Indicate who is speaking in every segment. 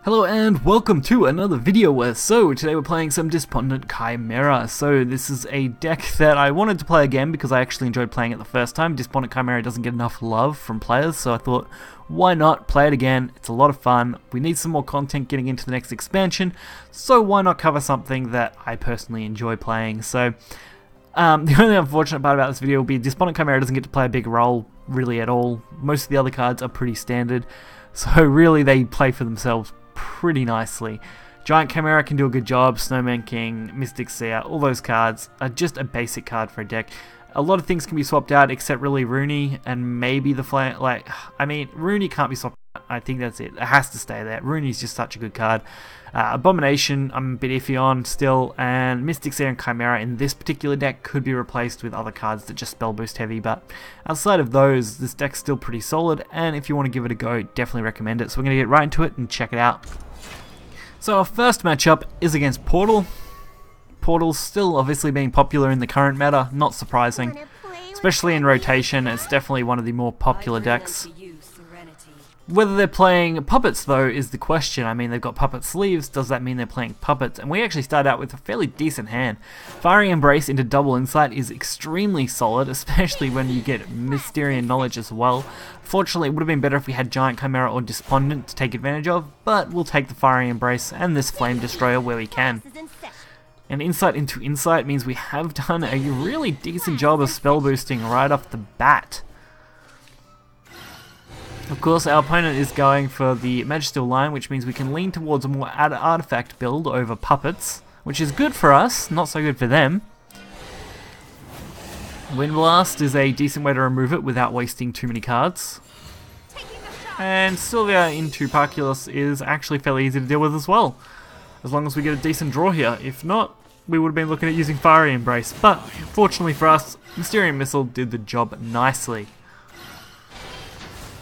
Speaker 1: Hello and welcome to another video. Today we're playing some Despondent Chimera. So this is a deck that I wanted to play again because I actually enjoyed playing it the first time. Despondent Chimera doesn't get enough love from players, so I thought, why not play it again? It's a lot of fun. We need some more content getting into the next expansion, so why not cover something that I personally enjoy playing? So the only unfortunate part about this video will be Despondent Chimera doesn't get to play a big role really at all. Most of the other cards are pretty standard, so really they play for themselves pretty nicely. Giant Chimera can do a good job, Snowman King, Mystic Seer, all those cards are just a basic card for a deck. A lot of things can be swapped out except really Rooney and maybe the flame. Rooney can't be swapped out. I think that's it. It has to stay there. Rooney's just such a good card. Abomination I'm a bit iffy on still, and Mystic Seer and Chimera in this particular deck could be replaced with other cards that just spell boost heavy, but outside of those, this deck's still pretty solid, and if you want to give it a go, definitely recommend it. So we're going to get right into it and check it out. So our first matchup is against Portal. Portal's still obviously being popular in the current meta, not surprising. Especially in rotation, it's definitely one of the more popular decks. Whether they're playing puppets, though, is the question. I mean, they've got puppet sleeves. Does that mean they're playing puppets? And we actually start out with a fairly decent hand. Fiery Embrace into Double Insight is extremely solid, especially when you get Mysterian Knowledge as well. Fortunately, it would have been better if we had Giant Chimera or Despondent to take advantage of, but we'll take the Fiery Embrace and this Flame Destroyer where we can. And Insight into Insight means we have done a really decent job of spell boosting right off the bat. Of course, our opponent is going for the Magisteel line, which means we can lean towards a more artifact build over puppets, which is good for us, not so good for them. Wind Blast is a decent way to remove it without wasting too many cards. And Sylvia into Parculus is actually fairly easy to deal with as well, as long as we get a decent draw here. If not, we would have been looking at using Fiery Embrace, but fortunately for us, Mysterium Missile did the job nicely.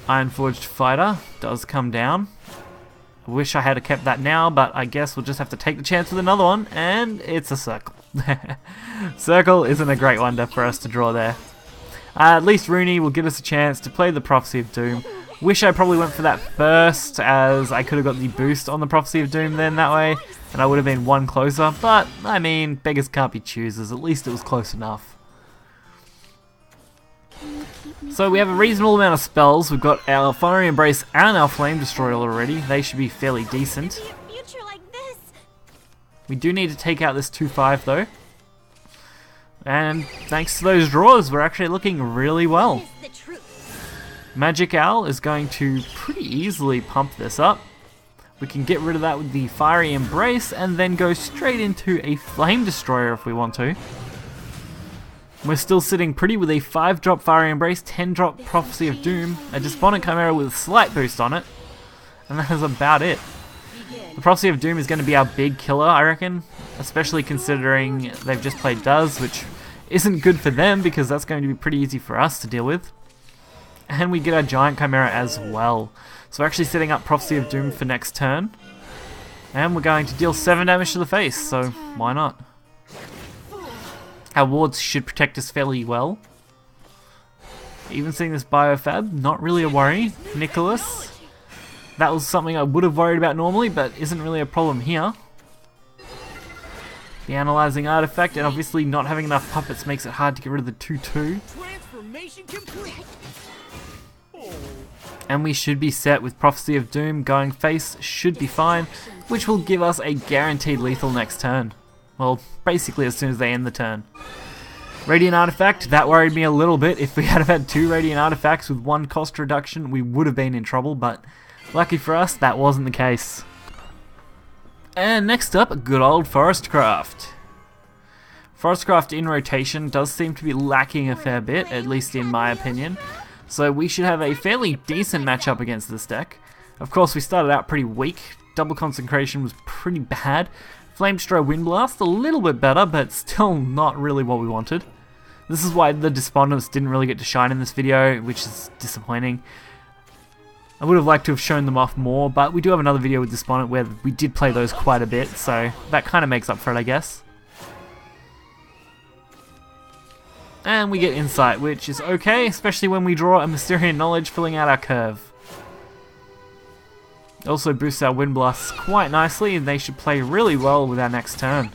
Speaker 1: Ironforged Fighter does come down. I wish I had kept that now, but I guess we'll just have to take the chance with another one, and it's a Circle. Circle isn't a great wonder for us to draw there. At least Rooney will give us a chance to play the Prophecy of Doom. Wish I probably went for that first, as I could have got the boost on the Prophecy of Doom then that way, and I would have been one closer, but I mean, beggars can't be choosers, at least it was close enough. So we have a reasonable amount of spells. We've got our Fiery Embrace and our Flame Destroyer already. They should be fairly decent. We do need to take out this 2/5 though. And thanks to those draws, we're actually looking really well. Magic Owl is going to pretty easily pump this up. We can get rid of that with the Fiery Embrace and then go straight into a Flame Destroyer if we want to. We're still sitting pretty with a 5-drop Fiery Embrace, 10-drop Prophecy of Doom, a Despondent Chimera with a slight boost on it, and that is about it. The Prophecy of Doom is going to be our big killer, I reckon, especially considering they've just played Does, which isn't good for them because that's going to be pretty easy for us to deal with. And we get our Giant Chimera as well. So we're actually setting up Prophecy of Doom for next turn, and we're going to deal 7 damage to the face, so why not? Our wards should protect us fairly well. Even seeing this Biofab, not really a worry. Nicholas, that was something I would have worried about normally, but isn't really a problem here. The Analyzing Artifact, and obviously not having enough puppets makes it hard to get rid of the 2/2. And we should be set with Prophecy of Doom. Going face should be fine, which will give us a guaranteed lethal next turn. Well, basically as soon as they end the turn. Radiant Artifact, that worried me a little bit. If we had had 2 Radiant Artifacts with 1 cost reduction, we would have been in trouble, but lucky for us, that wasn't the case. And next up, good old Forestcraft. Forestcraft in rotation does seem to be lacking a fair bit, at least in my opinion. So we should have a fairly decent matchup against this deck. Of course, we started out pretty weak. Double Consecration was pretty bad. Flame Destroyer Wind Blast, a little bit better, but still not really what we wanted. This is why the Despondents didn't really get to shine in this video, which is disappointing. I would have liked to have shown them off more, but we do have another video with Despondent where we did play those quite a bit, so that kind of makes up for it, I guess. And we get Insight, which is okay, especially when we draw a Mysterian Knowledge filling out our curve. Also boosts our Wind Blasts quite nicely, and they should play really well with our next turn.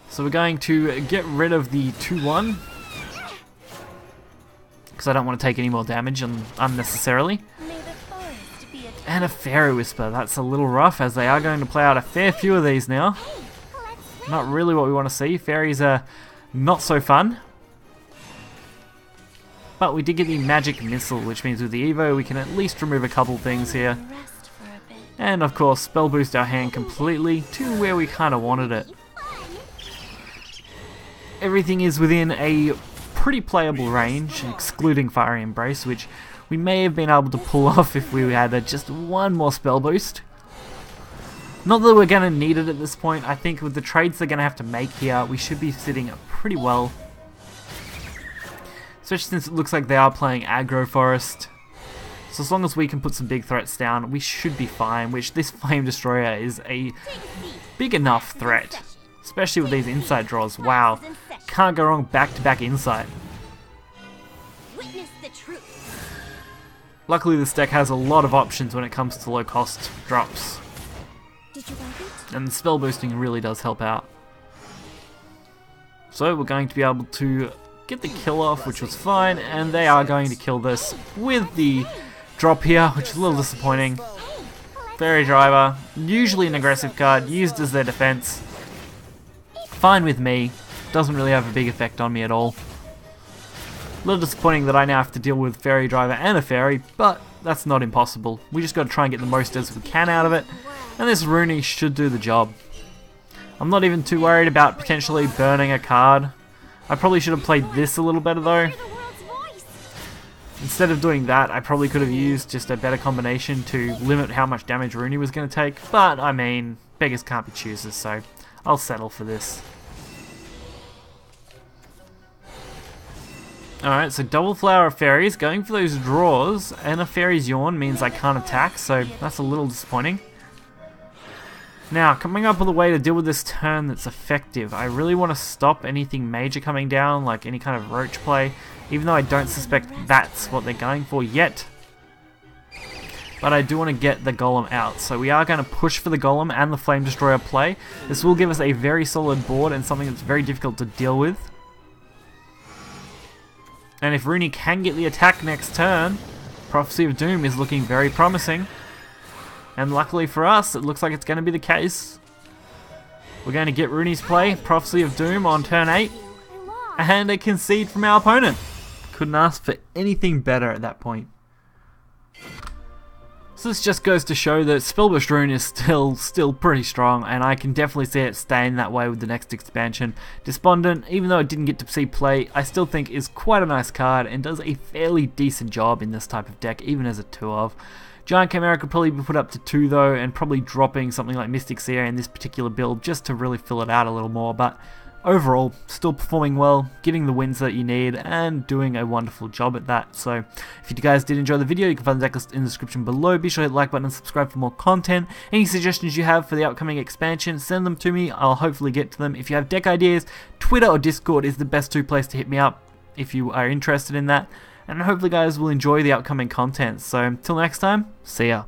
Speaker 1: So we're going to get rid of the 2-1, because I don't want to take any more damage unnecessarily. And a Fairy Whisper, that's a little rough, as they are going to play out a fair few of these now. Not really what we want to see. Fairies are not so fun. But we did get the Magic Missile, which means with the Evo we can at least remove a couple things here. And of course, SpellBoost our hand completely to where we kind of wanted it. Everything is within a pretty playable range, excluding Fiery Embrace, which we may have been able to pull off if we had just one more SpellBoost. Not that we're going to need it at this point. I think with the trades they're going to have to make here, we should be sitting pretty well. Especially since it looks like they are playing aggro forest. So as long as we can put some big threats down, we should be fine, which this Flame Destroyer is a big enough threat. Especially with these insight draws. Wow. Can't go wrong back-to-back insight. Luckily this deck has a lot of options when it comes to low cost drops. And the spell boosting really does help out. So we're going to be able to get the kill off, which was fine, and they are going to kill this with the drop here, which is a little disappointing. Fairy Driver, usually an aggressive card, used as their defense. Fine with me, doesn't really have a big effect on me at all. A little disappointing that I now have to deal with Fairy Driver and a Fairy, but that's not impossible. We just got to try and get the most as we can out of it, and this Rooney should do the job. I'm not even too worried about potentially burning a card. I probably should have played this a little better though. Instead of doing that, I probably could have used just a better combination to limit how much damage Rooney was going to take, but I mean, beggars can't be choosers, so I'll settle for this. Alright, so double Flower of Fairies, going for those draws, and a Fairy's Yawn means I can't attack, so that's a little disappointing. Now, coming up with a way to deal with this turn that's effective. I really want to stop anything major coming down, like any kind of roach play, even though I don't suspect that's what they're going for yet. But I do want to get the Golem out, so we are going to push for the Golem and the Flame Destroyer play. This will give us a very solid board and something that's very difficult to deal with. And if Rooney can get the attack next turn, Prophecy of Doom is looking very promising. And luckily for us, it looks like it's going to be the case. We're going to get Rooney's play, Prophecy of Doom on turn 8, and a concede from our opponent. Couldn't ask for anything better at that point. So this just goes to show that SpellBoost Rune is still pretty strong, and I can definitely see it staying that way with the next expansion. Despondent, even though it didn't get to see play, I still think is quite a nice card and does a fairly decent job in this type of deck, even as a 2-of. Giant Chimera could probably be put up to 2 though, and probably dropping something like Mystic Seer in this particular build just to really fill it out a little more, but overall, still performing well, getting the wins that you need, and doing a wonderful job at that. So, if you guys did enjoy the video, you can find the deck list in the description below. Be sure to hit the like button and subscribe for more content. Any suggestions you have for the upcoming expansion, send them to me. I'll hopefully get to them. If you have deck ideas, Twitter or Discord is the best 2 places to hit me up if you are interested in that. And hopefully guys will enjoy the upcoming content. So until next time, see ya.